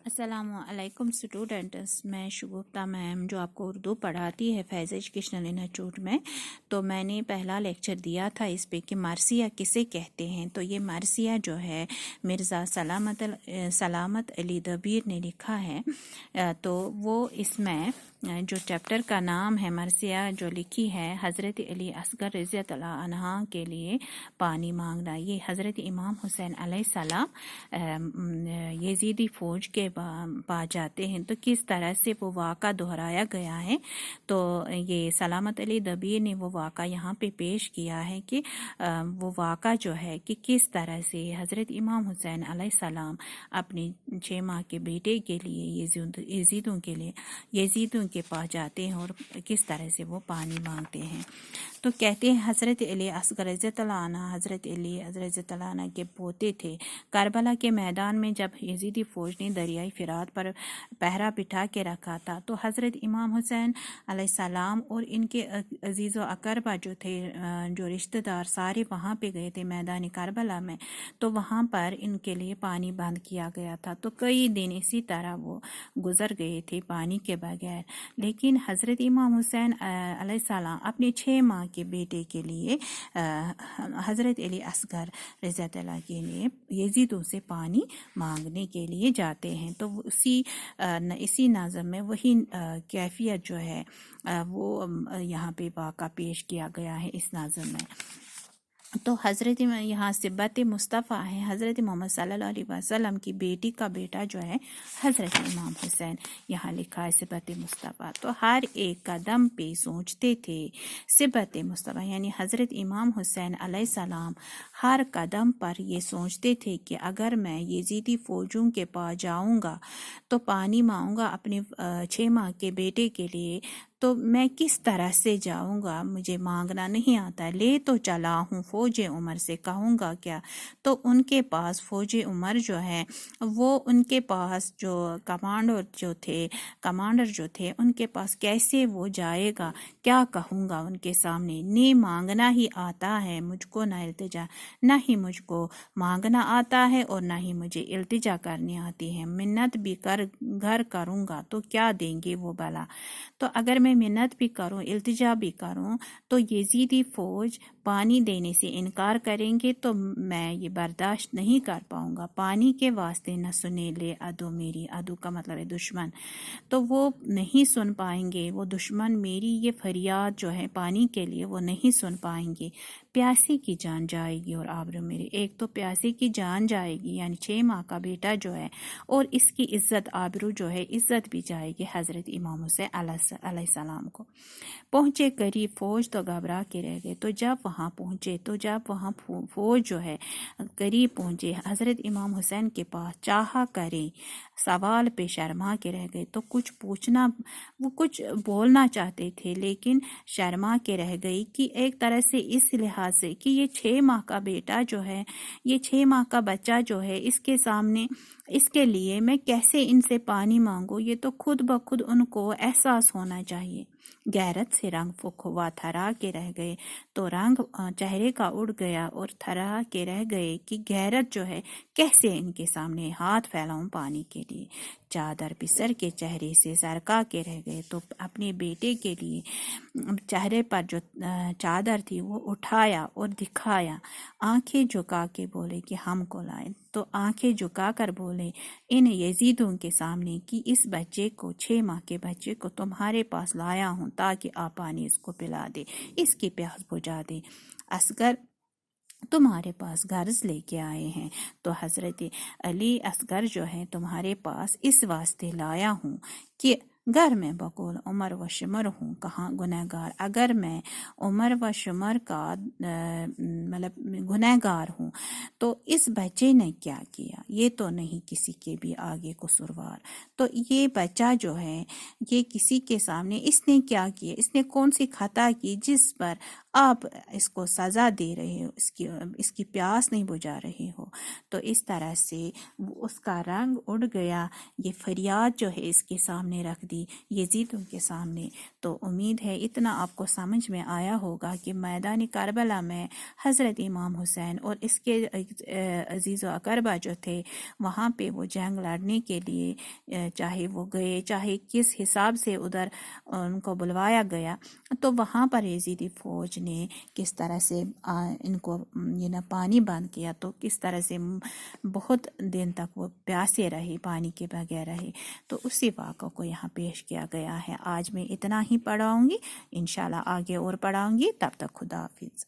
السلام علیکم اسٹوڈنٹس، میں شگفتہ میم جو آپ کو اردو پڑھاتی ہے فیض ایجوکیشنل انسٹیٹیوٹ میں. تو میں نے پہلا لیکچر دیا تھا اس پہ کہ مرثیہ کسے کہتے ہیں. تو یہ مرثیہ جو ہے مرزا سلامت علی دبیر نے لکھا ہے. تو وہ اس میں جو چیپٹر کا نام ہے مرثیہ جو لکھی ہے حضرت علی اصغر رضی اللہ عنہ کے لیے پانی مانگنا. یہ حضرت امام حسین علیہ السلام یزیدی فوج کے پا جاتے ہیں تو کس طرح سے وہ واقعہ دہرایا گیا ہے. تو یہ سلامت علی دبیر نے وہ واقعہ یہاں پہ پیش کیا ہے کہ وہ واقعہ جو ہے کہ کس طرح سے حضرت امام حسین علیہ السلام اپنے 6 ماہ کے بیٹے کے لیے یزیدوں کے پاس جاتے ہیں اور کس طرح سے وہ پانی مانگتے ہیں. تو کہتے ہیں حضرت علی اصغر رضی اللہ عنہ حضرت علی رضی اللہ عنہ کے پوتے تھے. کربلا کے میدان میں جب یزیدی فوج نے دریائے فرات پر پہرا بٹھا کے رکھا تھا تو حضرت امام حسین علیہ السلام اور ان کے عزیز و اقربا جو تھے جو رشتہ دار سارے وہاں پہ گئے تھے میدان کربلا میں. تو وہاں پر ان کے لیے پانی بند کیا گیا تھا. تو کئی دن اسی طرح وہ گزر گئے تھے پانی کے بغیر. لیکن حضرت امام حسین علیہ السلام اپنے 6 ماہ کے بیٹے کے لیے حضرت علی اصغر رضی اللہ کے لیے یزیدوں سے پانی مانگنے کے لیے جاتے ہیں. تو اسی نظم میں وہی کیفیت جو ہے وہ یہاں پہ واقعہ پیش کیا گیا ہے اس نظم میں. تو حضرت یہاں صبت مصطفیٰ ہے حضرت محمد صلی اللہ علیہ وسلم کی بیٹی کا بیٹا جو ہے حضرت امام حسین. یہاں لکھا ہے صبت مصطفیٰ. تو ہر ایک قدم پہ سوچتے تھے صبت مصطفیٰ یعنی حضرت امام حسین علیہ السلام ہر قدم پر یہ سوچتے تھے کہ اگر میں یزیدی فوجوں کے پاس جاؤں گا تو پانی مانگوں گا اپنے 6 ماہ کے بیٹے کے لیے تو میں کس طرح سے جاؤں گا، مجھے مانگنا نہیں آتا. لے تو چلا ہوں فوج عمر سے کہوں گا کیا. تو ان کے پاس فوج عمر جو ہے وہ ان کے پاس جو کمانڈر جو تھے ان کے پاس کیسے وہ جائے گا، کیا کہوں گا ان کے سامنے. نہ مانگنا ہی آتا ہے مجھ کو نہ التجا، نہ ہی مجھ کو مانگنا آتا ہے اور نہ ہی مجھے التجا کرنی آتی ہے. منت بھی گھر کروں گا تو کیا دیں گے وہ بلا. تو اگر میں منت بھی کروں التجا بھی کروں تو یزیدی فوج پانی دینے سے انکار کریں گے تو میں یہ برداشت نہیں کر پاؤں گا. پانی کے واسطے نہ سنے لے عدو میری، عدو کا مطلب ہے دشمن، تو وہ نہیں سن پائیں گے. وہ دشمن میری یہ فریاد جو ہے پانی کے لیے وہ نہیں سن پائیں گے. پیاسی کی جان جائے گی اور آبرو میری، ایک تو پیاسی کی جان جائے گی یعنی 6 ماہ کا بیٹا جو ہے اور اس کی عزت آبرو جو ہے عزت بھی جائے گی حضرت امام حسین علیہ السلام کو. پہنچے قریب فوج تو گھبرا کے رہ گئے. تو جب وہاں فوج جو ہے قریب پہنچے حضرت امام حسین کے پاس چاہا کرے سوال پہ شرما کے رہ گئے. تو وہ کچھ بولنا چاہتے تھے لیکن شرما کے رہ گئی کہ ایک طرح سے اس لحاظ سے کہ یہ 6 ماہ کا بیٹا جو ہے، یہ 6 ماہ کا بچہ جو ہے اس کے سامنے اس کے لیے میں کیسے ان سے پانی مانگوں. یہ تو خود بخود ان کو احساس ہونا چاہیے. غیرت سے رنگ فک ہوا تھرا کے رہ گئے. تو رنگ چہرے کا اڑ گیا اور تھرا کے رہ گئے کہ غیرت جو ہے کیسے ان کے سامنے ہاتھ پھیلاؤں پانی کے لیے. چادر پسر کے چہرے سے سرکا کے رہ گئے. تو اپنے بیٹے کے لیے چہرے پر جو چادر تھی وہ اٹھایا اور دکھایا. آنکھیں جھکا کے بولے کہ ہم کو لائے. تو آنکھیں جھکا کر بولے ان یزیدوں کے سامنے کہ اس بچے کو 6 ماہ کے بچے کو تمہارے پاس لایا ہوں تاکہ آپ پانی اس کو پلا دے، اس کی پیاس بجھا دے. اصغر تمہارے پاس غرض لے کے آئے ہیں تو حضرت علی اصغر جو ہے تمہارے پاس اس واسطے لایا ہوں کہ گر میں بقول عمر و شمر ہوں کہاں گنہگار. اگر میں عمر و شمر کا مطلب گنہگار ہوں تو اس بچے نے کیا کیا، یہ تو نہیں کسی کے بھی آگے قصوروار. تو یہ بچہ جو ہے یہ کسی کے سامنے اس نے کیا کیا، اس نے کون سی خطا کی جس پر آپ اس کو سزا دے رہے ہو، اس کی پیاس نہیں بجھا رہے ہو. تو اس طرح سے اس کا رنگ اڑ گیا. یہ فریاد جو ہے اس کے سامنے رکھ دی یزید ان کے سامنے۔ تو امید ہے اتنا آپ کو سمجھ میں آیا ہوگا کہ میدان کربلا میں حضرت امام حسین اور اس کے عزیز و اقربا جو تھے وہاں پہ وہ جنگ لڑنے کے لیے چاہے وہ گئے، چاہے کس حساب سے ادھر ان کو بلوایا گیا، تو وہاں پر یزیدی فوج نے کس طرح سے ان کو پانی بند کیا، تو کس طرح سے بہت دن تک وہ پیاسے رہے، پانی کے بغیر رہے، تو اسی واقعہ کو یہاں پیش کیا گیا ہے۔ آج میں اتنا ہی پڑھاؤں گی، انشاءاللہ آگے اور پڑھاؤں گی، تب تک خدا حافظ۔